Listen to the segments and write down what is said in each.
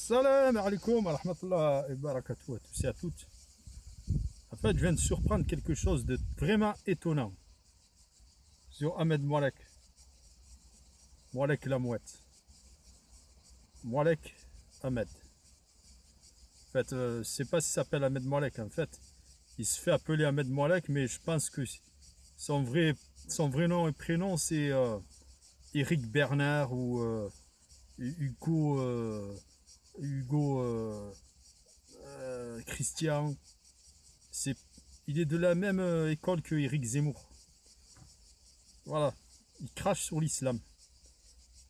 Salam alaikum wa rahmatullah et barakatuh à tous et à toutes. En fait, je viens de surprendre quelque chose de vraiment étonnant sur Ahmed Moalek. Moalek la mouette. Moalek Ahmed. En fait, je ne sais pas s'il s'appelle Ahmed Moalek. En fait, il se fait appeler Ahmed Moalek, mais je pense que son vrai nom et prénom, c'est Eric Bernard ou Hugo. Christian, il est de la même école que Éric Zemmour. Voilà, il crache sur l'islam.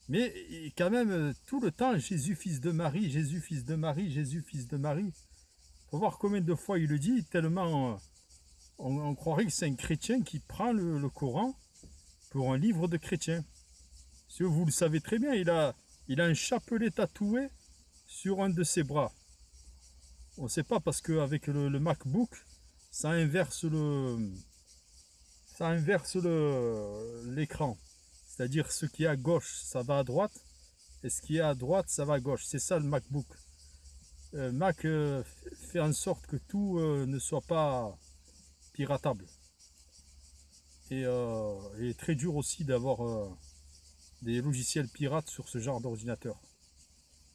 Mais quand même, tout le temps, Jésus fils de Marie, Jésus fils de Marie, Jésus fils de Marie. Faut voir combien de fois il le dit, tellement on croirait que c'est un chrétien qui prend le Coran pour un livre de chrétien. Si vous le savez très bien, il a un chapelet tatoué sur un de ses bras. On ne sait pas parce qu'avec le MacBook, ça inverse l'écran. C'est-à-dire ce qui est à gauche, ça va à droite, et ce qui est à droite, ça va à gauche. C'est ça le MacBook. Mac fait en sorte que tout ne soit pas piratable. Et il est très dur aussi d'avoir des logiciels pirates sur ce genre d'ordinateur.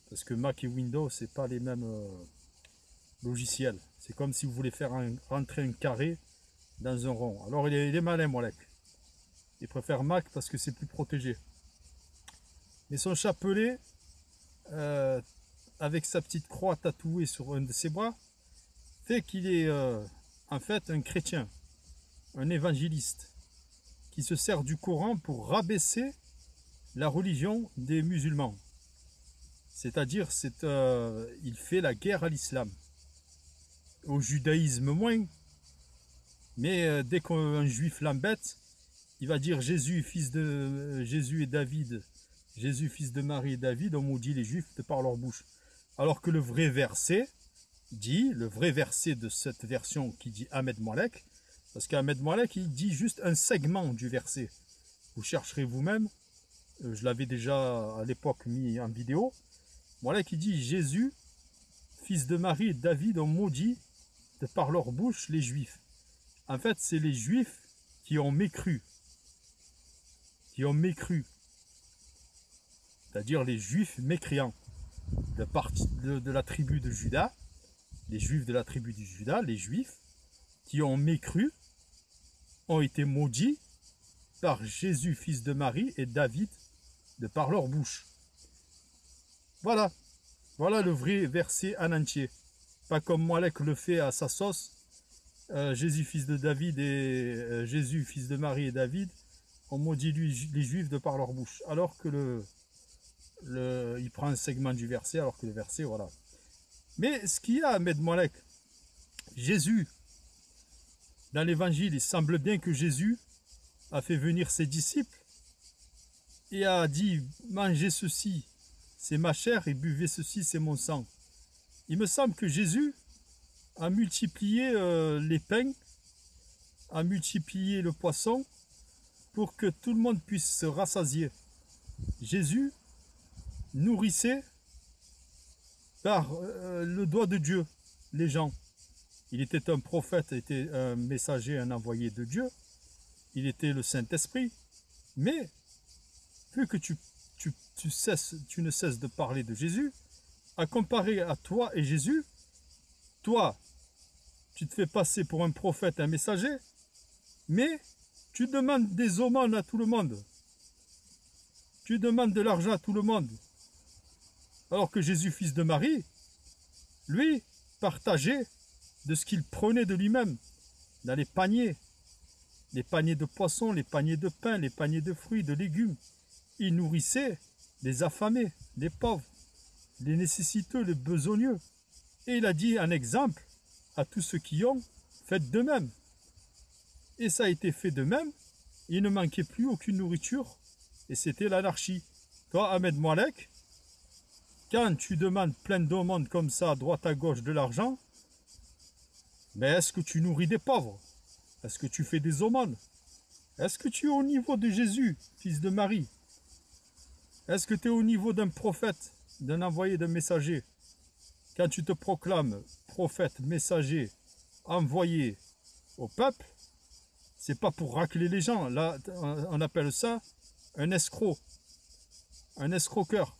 Parce que Mac et Windows, c'est pas les mêmes logiciels. C'est comme si vous voulez faire rentrer un carré dans un rond. Alors il est malin, Moalek. Il préfère Mac parce que c'est plus protégé. Mais son chapelet, avec sa petite croix tatouée sur un de ses bras, fait qu'il est en fait un chrétien, un évangéliste, qui se sert du Coran pour rabaisser la religion des musulmans. C'est-à-dire, il fait la guerre à l'islam. Au judaïsme moins. Mais dès qu'un juif l'embête, il va dire Jésus, fils de Jésus et David, Jésus, fils de Marie et David, on maudit les juifs de par leur bouche. Alors que le vrai verset de cette version qui dit Ahmed Moalek, parce qu'Ahmed Moalek, il dit juste un segment du verset. Vous chercherez vous-même, je l'avais déjà à l'époque mis en vidéo. Voilà qui dit Jésus, fils de Marie et David, ont maudit de par leur bouche les Juifs. En fait, c'est les Juifs qui ont mécru. C'est-à-dire les Juifs mécréants. De la tribu de Juda, les Juifs de la tribu de Juda, les Juifs qui ont mécru, ont été maudits par Jésus, fils de Marie et David, de par leur bouche. Voilà le vrai verset en entier. Pas comme Moalek le fait à sa sauce. Jésus fils de David et Jésus fils de Marie et David ont maudit les Juifs de par leur bouche. Alors que il prend un segment du verset, alors que le verset, voilà. Mais ce qu'il y a à Ahmed Moalek, Jésus, dans l'évangile, il semble bien que Jésus a fait venir ses disciples et a dit, mangez ceci, c'est ma chair, et buvez ceci, c'est mon sang. Il me semble que Jésus a multiplié les pains, a multiplié le poisson pour que tout le monde puisse se rassasier. Jésus nourrissait par le doigt de Dieu les gens. Il était un prophète, était un messager, un envoyé de Dieu. Il était le Saint-Esprit. Mais vu que tu ne cesses de parler de Jésus, à comparer à toi et Jésus, toi, tu te fais passer pour un prophète, un messager, mais tu demandes des aumônes à tout le monde. Tu demandes de l'argent à tout le monde. Alors que Jésus, fils de Marie, lui, partageait de ce qu'il prenait de lui-même dans les paniers de poissons, les paniers de pain, les paniers de fruits, de légumes. Il nourrissait les affamés, les pauvres, les nécessiteux, les besogneux. Et il a dit un exemple à tous ceux qui ont, faites de même. Et ça a été fait de même. Il ne manquait plus aucune nourriture. Et c'était l'anarchie. Toi, Ahmed Moalek, quand tu demandes plein d'aumônes comme ça, à droite à gauche de l'argent, mais est-ce que tu nourris des pauvres? Est-ce que tu fais des aumônes? Est-ce que tu es au niveau de Jésus, fils de Marie? Est-ce que tu es au niveau d'un prophète, d'un envoyé, d'un messager? quand tu te proclames prophète, messager, envoyé au peuple, c'est pas pour racler les gens. Là, on appelle ça un escroc, un escroqueur,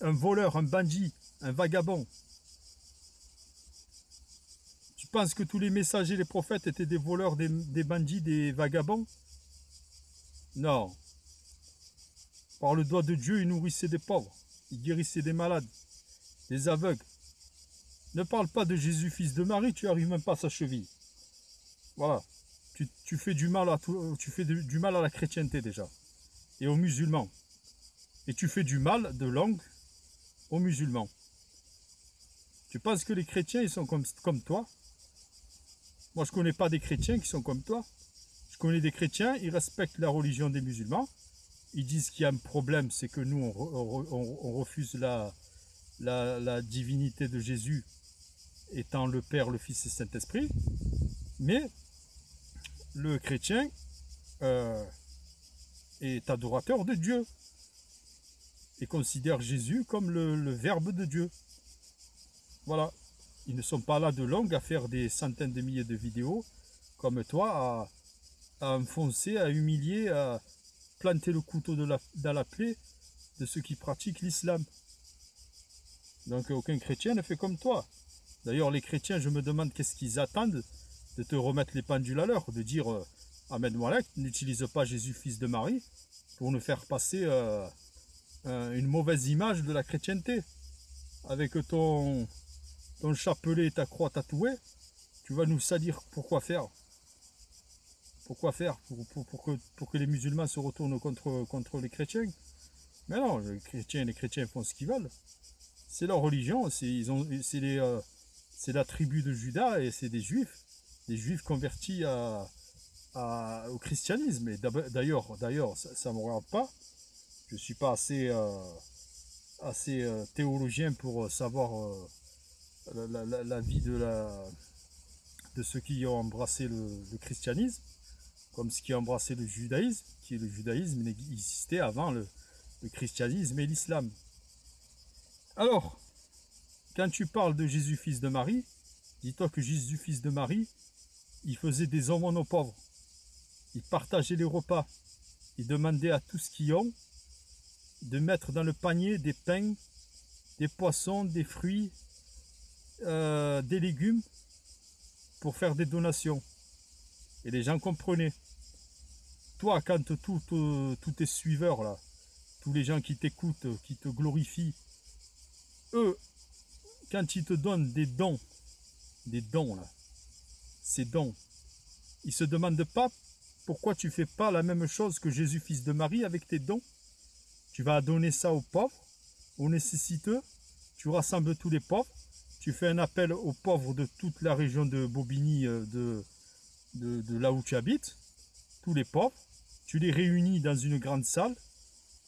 un voleur, un bandit, un vagabond. Tu penses que tous les messagers, les prophètes étaient des voleurs, des bandits, des vagabonds? Non. Par le doigt de Dieu, ils nourrissaient des pauvres, ils guérissaient des malades, des aveugles. Ne parle pas de Jésus, fils de Marie, tu n'arrives même pas à sa cheville. Voilà. Tu fais du mal à du mal à la chrétienté déjà, et aux musulmans. Et tu fais du mal de langue aux musulmans. Tu penses que les chrétiens, ils sont comme toi? Moi, je ne connais pas des chrétiens qui sont comme toi. Je connais des chrétiens, ils respectent la religion des musulmans. Ils disent qu'il y a un problème, c'est que nous, on refuse la divinité de Jésus étant le Père, le Fils et le Saint-Esprit. Mais le chrétien est adorateur de Dieu et considère Jésus comme le Verbe de Dieu. Voilà. Ils ne sont pas là de longue à faire des centaines de milliers de vidéos comme toi, à enfoncer, à humilier, à planter le couteau dans la plaie de ceux qui pratiquent l'islam. Donc aucun chrétien ne fait comme toi. D'ailleurs, les chrétiens, je me demande qu'est-ce qu'ils attendent de te remettre les pendules à l'heure, de dire Ahmed Moualek, n'utilise pas Jésus, fils de Marie, pour nous faire passer une mauvaise image de la chrétienté. Avec ton chapelet et ta croix tatouée, tu vas nous salir. Pourquoi faire? Pourquoi faire pour que les musulmans se retournent contre les chrétiens? Mais non, les chrétiens font ce qu'ils veulent. C'est leur religion, c'est la tribu de Juda et c'est des juifs convertis au christianisme. Et d'ailleurs, ça ne me regarde pas. Je ne suis pas assez théologien pour savoir la vie de ceux qui ont embrassé le christianisme, comme ceux qui ont embrassé le judaïsme, le judaïsme existait avant le christianisme et l'islam. Alors, quand tu parles de Jésus, fils de Marie, dis-toi que Jésus, fils de Marie, il faisait des aumônes aux pauvres. Il partageait les repas. Il demandait à tous qui ont de mettre dans le panier des pains, des poissons, des fruits, des légumes pour faire des donations. Et les gens comprenaient. Toi, quand tous tes suiveurs, là, tous les gens qui t'écoutent, qui te glorifient, eux, quand ils te donnent des dons là, ces dons, ils ne se demandent pas pourquoi tu ne fais pas la même chose que Jésus, fils de Marie, avec tes dons. Tu vas donner ça aux pauvres, aux nécessiteux, tu rassembles tous les pauvres, tu fais un appel aux pauvres de toute la région de Bobigny, de là où tu habites, tous les pauvres, tu les réunis dans une grande salle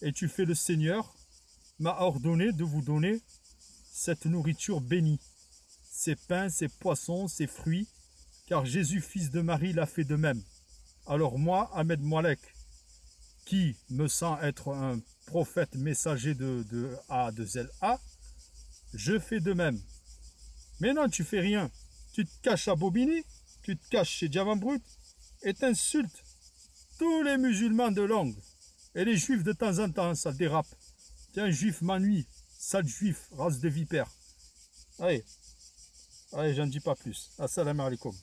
et tu fais: le Seigneur m'a ordonné de vous donner cette nourriture bénie, ces pains, ces poissons, ces fruits, car Jésus, fils de Marie, l'a fait de même. Alors moi, Ahmed Moualek, qui me sens être un prophète messager de A de ZA, je fais de même. Mais non, tu fais rien. Tu te caches à Bobigny, tu te caches chez Diamant Brut et t'insultes tous les musulmans de langue. Et les juifs de temps en temps, ça dérape. Tiens, juif m'ennuie, sale juif, race de vipère. Allez, j'en dis pas plus. Assalamu alaikum.